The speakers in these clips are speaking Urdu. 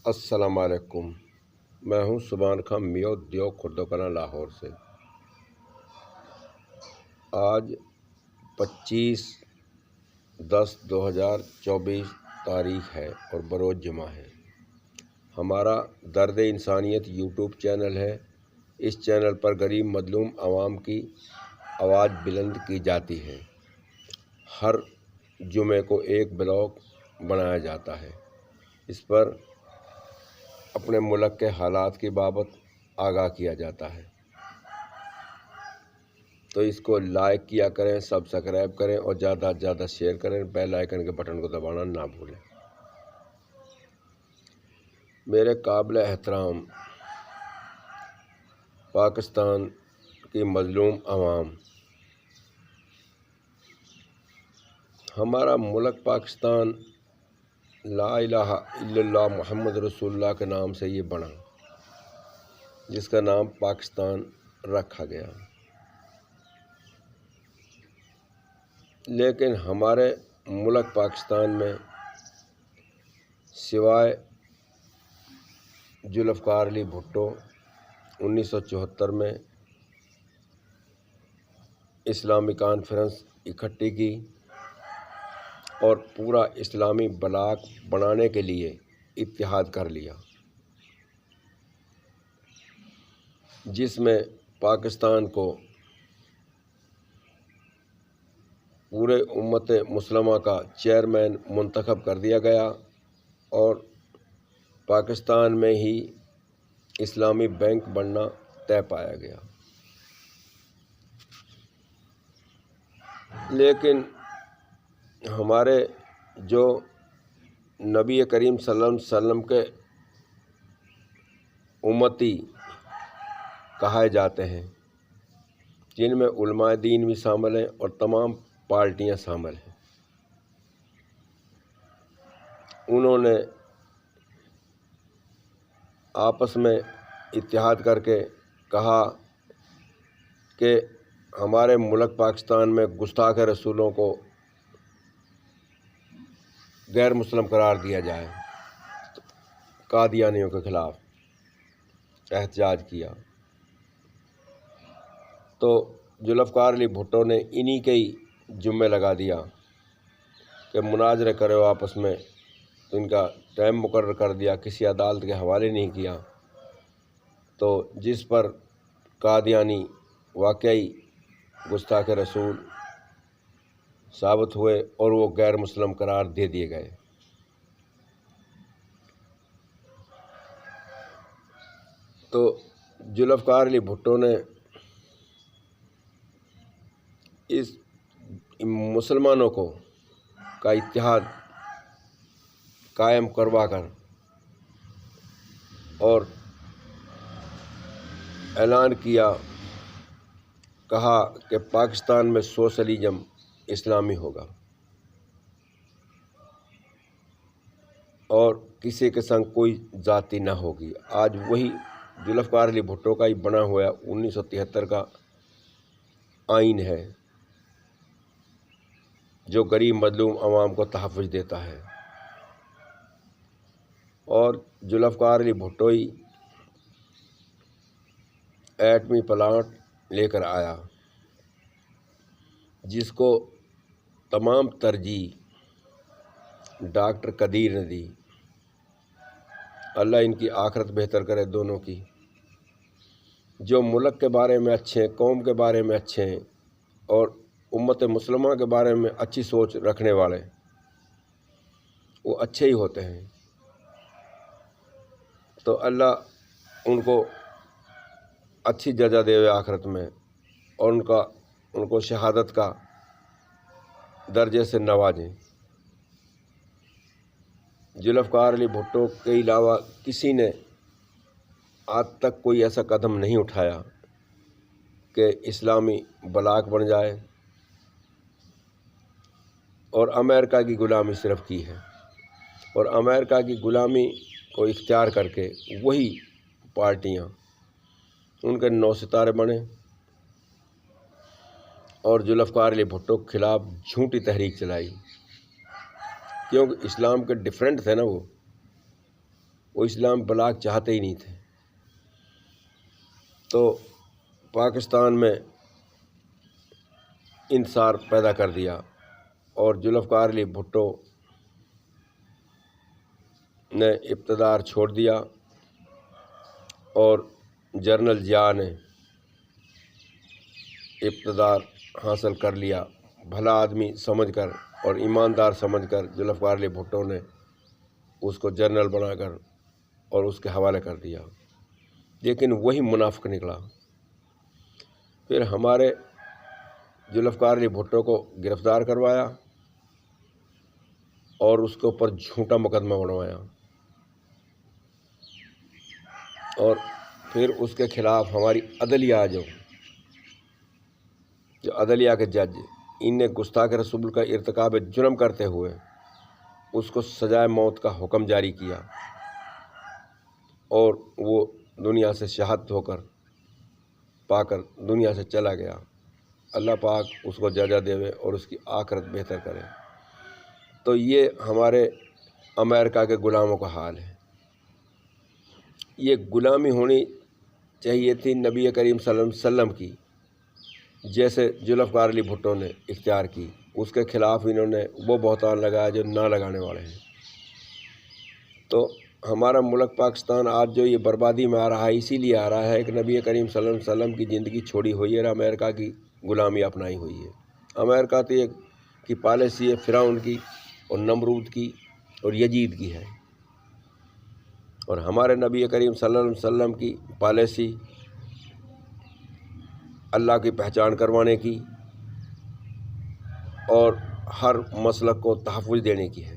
السلام علیکم۔ میں ہوں سبحان خان میو دیو خردو کلاں لاہور سے۔ آج 25/10/2024 تاریخ ہے اور بروز جمعہ ہے۔ ہمارا درد انسانیت یوٹیوب چینل ہے۔ اس چینل پر غریب مظلوم عوام کی آواز بلند کی جاتی ہے۔ ہر جمعے کو ایک بلاگ بنایا جاتا ہے۔ اس پر اپنے ملک کے حالات کی بابت آگاہ کیا جاتا ہے، تو اس کو لائک کیا کریں، سبسکرائب کریں اور زیادہ سے زیادہ شیئر کریں۔ بیل آئیکن کے بٹن کو دبانا نہ بھولیں۔ میرے قابل احترام پاکستان کی مظلوم عوام، ہمارا ملک پاکستان لا الہ الا اللہ محمد رسول اللہ کے نام سے یہ بنا، جس کا نام پاکستان رکھا گیا۔ لیکن ہمارے ملک پاکستان میں سوائے ذوالفقار علی بھٹو 1974 میں اسلامی کانفرنس اکٹھی کی اور پورا اسلامی بلاک بنانے کے لیے اتحاد کر لیا، جس میں پاکستان کو پورے امت مسلمہ کا چیئرمین منتخب کر دیا گیا اور پاکستان میں ہی اسلامی بینک بننا طے پایا گیا۔ لیکن ہمارے جو نبی کریم صلی اللہ علیہ وسلم کے امتی کہائے جاتے ہیں، جن میں علماء دین بھی شامل ہیں اور تمام پارٹیاں شامل ہیں، انہوں نے آپس میں اتحاد کر کے کہا کہ ہمارے ملک پاکستان میں گستاخ رسولوں کو غیر مسلم قرار دیا جائے۔ قادیانیوں کے خلاف احتجاج کیا تو ذوالفقار علی بھٹو نے انہی کے ہی جمعے لگا دیا کہ مناظرے کرو آپس میں، تو ان کا ٹائم مقرر کر دیا، کسی عدالت کے حوالے نہیں کیا، تو جس پر قادیانی واقعی گستاخ رسول ثابت ہوئے اور وہ غیر مسلم قرار دے دیے گئے۔ تو ذوالفقار علی بھٹو نے اس مسلمانوں کا اتحاد قائم کروا کر اور اعلان کیا، کہا کہ پاکستان میں سوشلزم اسلامی ہوگا اور کسی کے سنگ کوئی ذاتی نہ ہوگی۔ آج وہی ذوالفقار علی بھٹو کا ہی بنا ہوا 1973 کا آئین ہے، جو غریب مظلوم عوام کو تحفظ دیتا ہے، اور ذوالفقار علی بھٹو ہی ایٹمی پلانٹ لے کر آیا، جس کو تمام ترجیح ڈاکٹر قدیر نے دی۔ اللہ ان کی آخرت بہتر کرے دونوں کی۔ جو ملک کے بارے میں اچھے ہیں، قوم کے بارے میں اچھے ہیں اور امت مسلمہ کے بارے میں اچھی سوچ رکھنے والے، وہ اچھے ہی ہوتے ہیں، تو اللہ ان کو اچھی جزا دے آخرت میں اور ان کو شہادت کا درجے سے نوازیں۔ ذوالفقار علی بھٹو کے علاوہ کسی نے آج تک کوئی ایسا قدم نہیں اٹھایا کہ اسلامی بلاک بن جائے، اور امریکہ کی غلامی صرف کی ہے، اور امریکہ کی غلامی کو اختیار کر کے وہی پارٹیاں ان کے 9 ستارے بنے اور ذوالفقار علی بھٹو کے خلاف جھوٹی تحریک چلائی، کیونکہ اسلام کے ڈیفرنٹ تھے نا، وہ اسلام بلاک چاہتے ہی نہیں تھے۔ تو پاکستان میں انصار پیدا کر دیا اور ذوالفقار علی بھٹو نے اقتدار چھوڑ دیا اور جنرل ضیاء نے اقتدار حاصل کر لیا۔ بھلا آدمی سمجھ کر اور ایماندار سمجھ کر ذوالفقار علی بھٹو نے اس کو جنرل بنا کر اور اس کے حوالے کر دیا، لیکن وہی منافق نکلا۔ پھر ہمارے ذوالفقار علی بھٹو کو گرفتار کروایا اور اس کے اوپر جھوٹا مقدمہ بنوایا، اور پھر اس کے خلاف ہماری عدلیہ جو عدلیہ کے جج، ان نے گستاخ رسول کا ارتکاب جرم کرتے ہوئے اس کو سزائے موت کا حکم جاری کیا، اور وہ دنیا سے شہادت ہو کر پا کر دنیا سے چلا گیا۔ اللہ پاک اس کو جزا دے اور اس کی آخرت بہتر کرے۔ تو یہ ہمارے امریکہ کے غلاموں کا حال ہے۔ یہ غلامی ہونی چاہیے تھی نبی کریم صلی اللہ علیہ وسلم کی، جیسے ذوالفقار علی بھٹو نے اختیار کی۔ اس کے خلاف انہوں نے وہ بہتان لگایا جو نہ لگانے والے ہیں۔ تو ہمارا ملک پاکستان آج جو یہ بربادی میں آ رہا ہے، اسی لیے آ رہا ہے کہ نبی کریم صلی اللہ علیہ وسلم کی زندگی چھوڑی ہوئی ہے اور امریکہ کی غلامی اپنائی ہوئی ہے۔ امریکہ تو ایک کی پالیسی ہے فرعون کی اور نمرود کی اور یزید کی ہے، اور ہمارے نبی کریم صلی اللہ علیہ وسلم کی پالیسی اللہ کی پہچان کروانے کی اور ہر مسلک کو تحفظ دینے کی ہے۔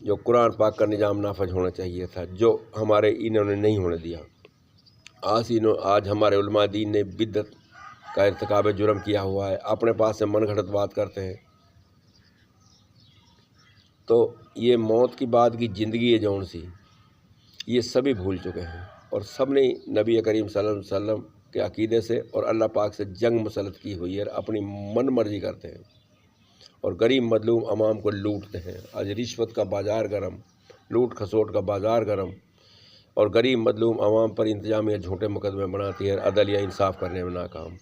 جو قرآن پاک کا نظام نافذ ہونا چاہیے تھا، جو ہمارے انہوں نے نہیں ہونے دیا۔ آج ہمارے علماء دین نے بدعت کا ارتکاب جرم کیا ہوا ہے، اپنے پاس سے من گھڑت بات کرتے ہیں۔ تو یہ موت کی بعد کی زندگی ہے جون سی، یہ سبھی بھول چکے ہیں، اور سب نے نبی کریم صلی اللہ علیہ وسلم کے عقیدے سے اور اللہ پاک سے جنگ مسلط کی ہوئی ہے، اور اپنی من مرضی کرتے ہیں اور غریب مظلوم عوام کو لوٹتے ہیں۔ آج رشوت کا بازار گرم، لوٹ کھسوٹ کا بازار گرم، اور غریب مظلوم عوام پر انتظامیہ جھوٹے مقدمے بناتی ہے، عدلیہ انصاف کرنے میں ناکام۔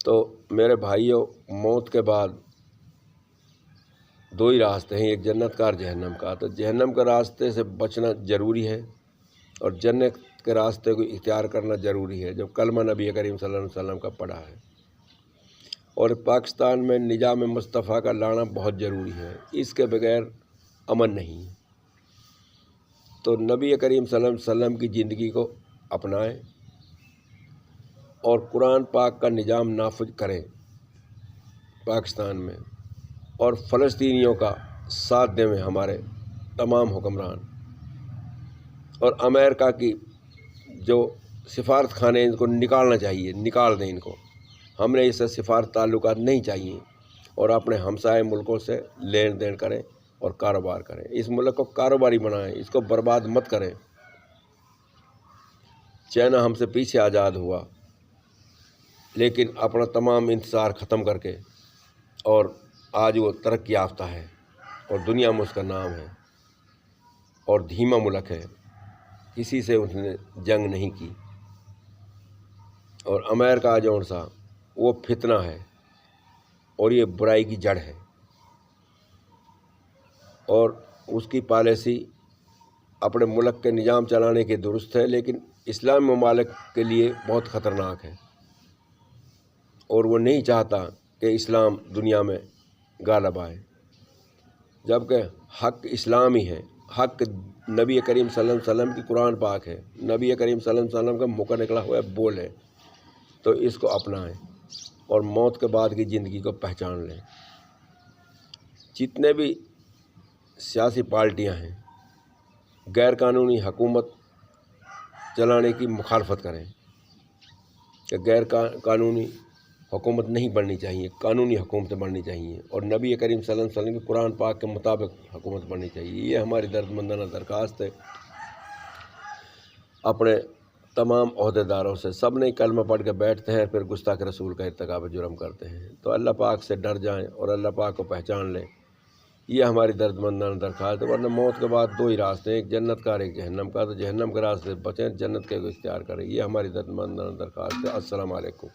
تو میرے بھائیوں، موت کے بعد دو ہی راستے ہیں، ایک جنت کا اور جہنم کا۔ تو جہنم کے راستے سے بچنا ضروری ہے اور جنت کے راستے کو اختیار کرنا ضروری ہے، جو کلمہ نبی کریم صلی اللہ علیہ وسلم کا پڑھا ہے۔ اور پاکستان میں نظام مصطفیٰ کا لانا بہت ضروری ہے، اس کے بغیر امن نہیں۔ تو نبی کریم صلی اللہ علیہ وسلم کی زندگی کو اپنائیں اور قرآن پاک کا نظام نافذ کریں پاکستان میں، اور فلسطینیوں کا ساتھ دیں میں ہمارے تمام حکمران، اور امریکہ کی جو سفارت خانے ان کو نکالنا چاہیے، نکال دیں ان کو۔ ہم نے اس سے سفارت تعلقات نہیں چاہیے، اور اپنے ہمسائے ملکوں سے لین دین کریں اور کاروبار کریں۔ اس ملک کو کاروباری بنائیں، اس کو برباد مت کریں۔ چائنا ہم سے پیچھے آزاد ہوا، لیکن اپنا تمام انتظار ختم کر کے، اور آج وہ ترقی یافتہ ہے اور دنیا میں اس کا نام ہے، اور دھیما ملک ہے، کسی سے اس نے جنگ نہیں کی۔ اور امریکہ جو سا وہ فتنہ ہے اور یہ برائی کی جڑ ہے، اور اس کی پالیسی اپنے ملک کے نظام چلانے کے درست ہے، لیکن اسلامی ممالک کے لیے بہت خطرناک ہے، اور وہ نہیں چاہتا کہ اسلام دنیا میں غالب آئے، جبکہ حق اسلام ہی ہے، حق نبی کریم صلی اللہ علیہ وسلم کی قرآن پاک ہے، نبی کریم صلی اللہ علیہ وسلم کا منہ نکلا ہوا بول ہے۔ تو اس کو اپنائیں اور موت کے بعد کی زندگی کو پہچان لیں۔ جتنے بھی سیاسی پارٹیاں ہیں، غیر قانونی حکومت چلانے کی مخالفت کریں، کہ غیر قانونی حکومت نہیں بننی چاہیے، قانونی حکومتیں بننی چاہیے، اور نبی کریم صلی اللہ علیہ وسلم کی قرآن پاک کے مطابق حکومت بننی چاہیے۔ یہ ہماری دردمندانہ درخواست ہے اپنے تمام عہدیداروں سے۔ سب نے کلمہ پڑھ کے بیٹھتے ہیں، پھر گستاخ رسول کا ارتکاب جرم کرتے ہیں۔ تو اللہ پاک سے ڈر جائیں اور اللہ پاک کو پہچان لیں یہ ہماری دردمندانہ درخواست ہے، ورنہ موت کے بعد دو ہی راستے ہیں، ایک جنت کا اور ایک جہنم کا، تو جہنم کے راستے سے بچیں، جنت کے کو اختیار کریں، یہ ہماری دردمندانہ درخواست ہے۔ السلام علیکم۔